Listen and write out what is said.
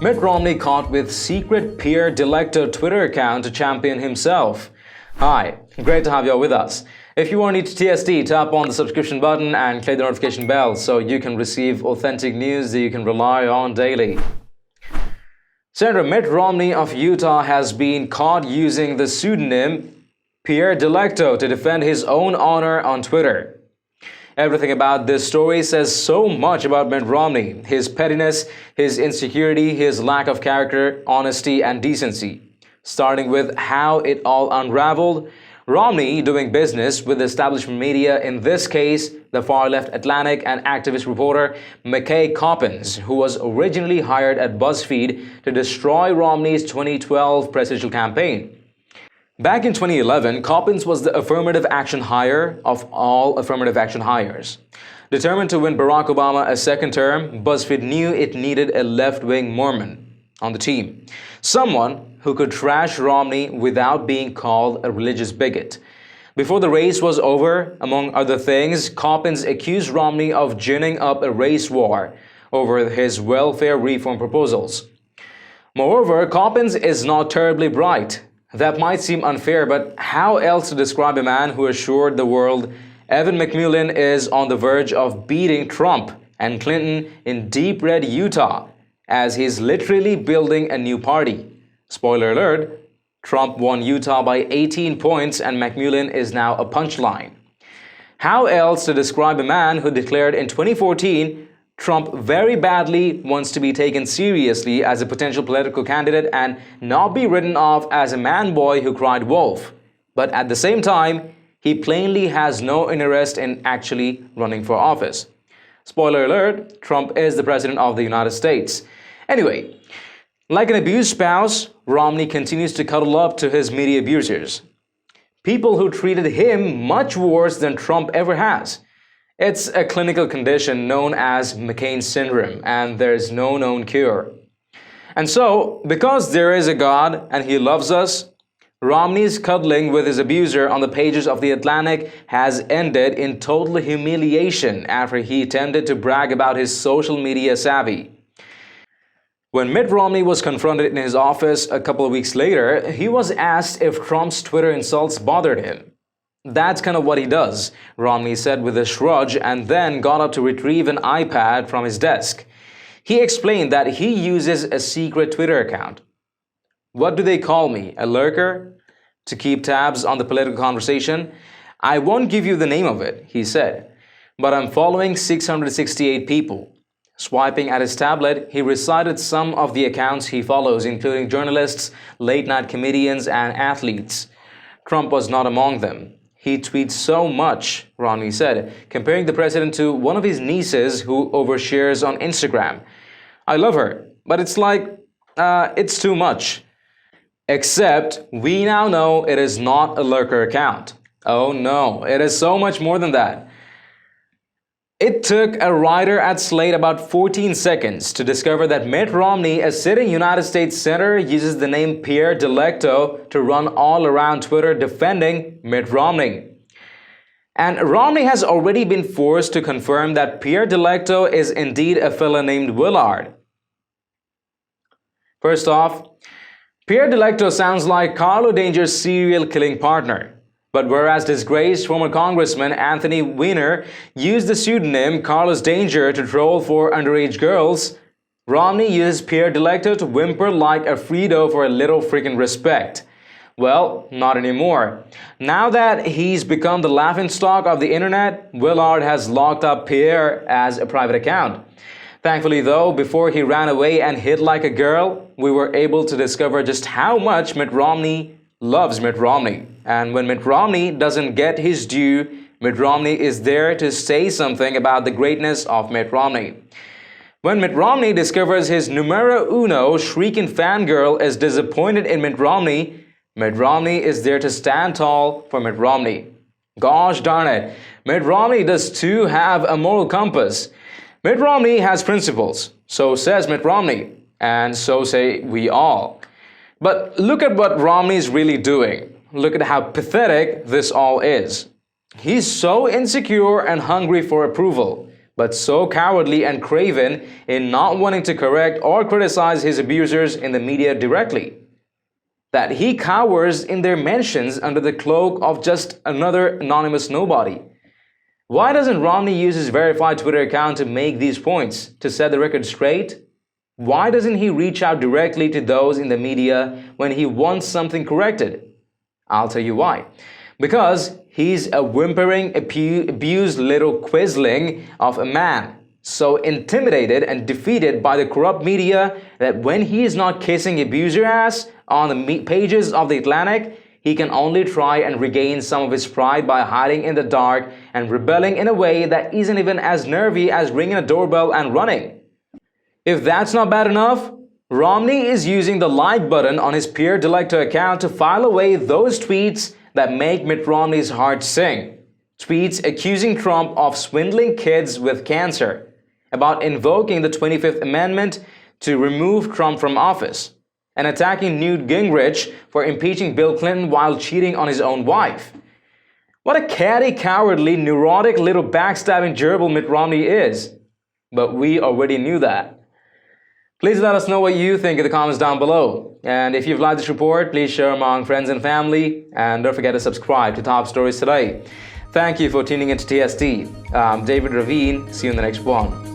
Mitt Romney caught with secret Pierre Delecto Twitter account to champion himself. Hi, great to have you all with us. If you are new to TSD, tap on the subscription button and click the notification bell so you can receive authentic news that you can rely on daily. Senator Mitt Romney of Utah has been caught using the pseudonym Pierre Delecto to defend his own honor on Twitter. Everything about this story says so much about Mitt Romney, his pettiness, his insecurity, his lack of character, honesty, and decency. Starting with how it all unraveled, Romney doing business with the establishment media, in this case, the far-left Atlantic and activist reporter McKay Coppins, who was originally hired at BuzzFeed to destroy Romney's 2012 presidential campaign. Back in 2011, Coppins was the affirmative action hire of all affirmative action hires. Determined to win Barack Obama a second term, BuzzFeed knew it needed a left-wing Mormon on the team. Someone who could trash Romney without being called a religious bigot. Before the race was over, among other things, Coppins accused Romney of ginning up a race war over his welfare reform proposals. Moreover, Coppins is not terribly bright. That might seem unfair, but how else to describe a man who assured the world Evan McMullin is on the verge of beating Trump and Clinton in deep red Utah, as he's literally building a new party? Spoiler alert, Trump won Utah by 18 points and McMullin is now a punchline. How else to describe a man who declared in 2014 Trump very badly wants to be taken seriously as a potential political candidate and not be written off as a man-boy who cried wolf. But at the same time, he plainly has no interest in actually running for office. Spoiler alert, Trump is the president of the United States. Anyway, like an abused spouse, Romney continues to cuddle up to his media abusers. People who treated him much worse than Trump ever has. It's a clinical condition known as McCain syndrome, and there's no known cure. And so, because there is a God and he loves us, Romney's cuddling with his abuser on the pages of The Atlantic has ended in total humiliation after he attempted to brag about his social media savvy. When Mitt Romney was confronted in his office a couple of weeks later, he was asked if Trump's Twitter insults bothered him. That's kind of what he does, Romney said with a shrug, and then got up to retrieve an iPad from his desk. He explained that he uses a secret Twitter account. What do they call me, a lurker? To keep tabs on the political conversation? I won't give you the name of it, he said, but I'm following 668 people. Swiping at his tablet, he recited some of the accounts he follows, including journalists, late-night comedians, and athletes. Trump was not among them. He tweets so much, Romney said, comparing the president to one of his nieces who overshares on Instagram. I love her, but it's like, it's too much. Except, we now know it is not a lurker account. Oh no, it is so much more than that. It took a writer at Slate about 14 seconds to discover that Mitt Romney, a sitting United States Senator, uses the name Pierre Delecto to run all around Twitter defending Mitt Romney. And Romney has already been forced to confirm that Pierre Delecto is indeed a fellow named Willard. First off, Pierre Delecto sounds like Carlo Danger's serial killing partner. But whereas disgraced former Congressman Anthony Weiner used the pseudonym Carlos Danger to troll for underage girls, Romney uses Pierre Delecto to whimper like a Frito for a little freaking respect. Well, not anymore. Now that he's become the laughingstock of the internet, Willard has locked up Pierre as a private account. Thankfully though, before he ran away and hid like a girl, we were able to discover just how much Mitt Romney loves Mitt Romney. And when Mitt Romney doesn't get his due, Mitt Romney is there to say something about the greatness of Mitt Romney. When Mitt Romney discovers his numero uno shrieking fangirl is disappointed in Mitt Romney is there to stand tall for Mitt Romney. Gosh darn it, Mitt Romney does too have a moral compass. Mitt Romney has principles, so says Mitt Romney, and so say we all. But look at what Romney's really doing. Look at how pathetic this all is. He's so insecure and hungry for approval, but so cowardly and craven in not wanting to correct or criticize his abusers in the media directly, that he cowers in their mentions under the cloak of just another anonymous nobody. Why doesn't Romney use his verified Twitter account to make these points, to set the record straight? Why doesn't he reach out directly to those in the media when he wants something corrected? I'll tell you why. Because he's a whimpering, abused little quisling of a man, so intimidated and defeated by the corrupt media that when he is not kissing abuser ass on the pages of The Atlantic, he can only try and regain some of his pride by hiding in the dark and rebelling in a way that isn't even as nervy as ringing a doorbell and running. If that's not bad enough, Romney is using the like button on his Pierre Delecto account to file away those tweets that make Mitt Romney's heart sing. Tweets accusing Trump of swindling kids with cancer, about invoking the 25th Amendment to remove Trump from office, and attacking Newt Gingrich for impeaching Bill Clinton while cheating on his own wife. What a catty, cowardly, neurotic little backstabbing gerbil Mitt Romney is. But we already knew that. Please let us know what you think in the comments down below. And if you've liked this report, please share among friends and family. And don't forget to subscribe to Top Stories Today. Thank you for tuning into TST. I'm David Ravine. See you in the next one.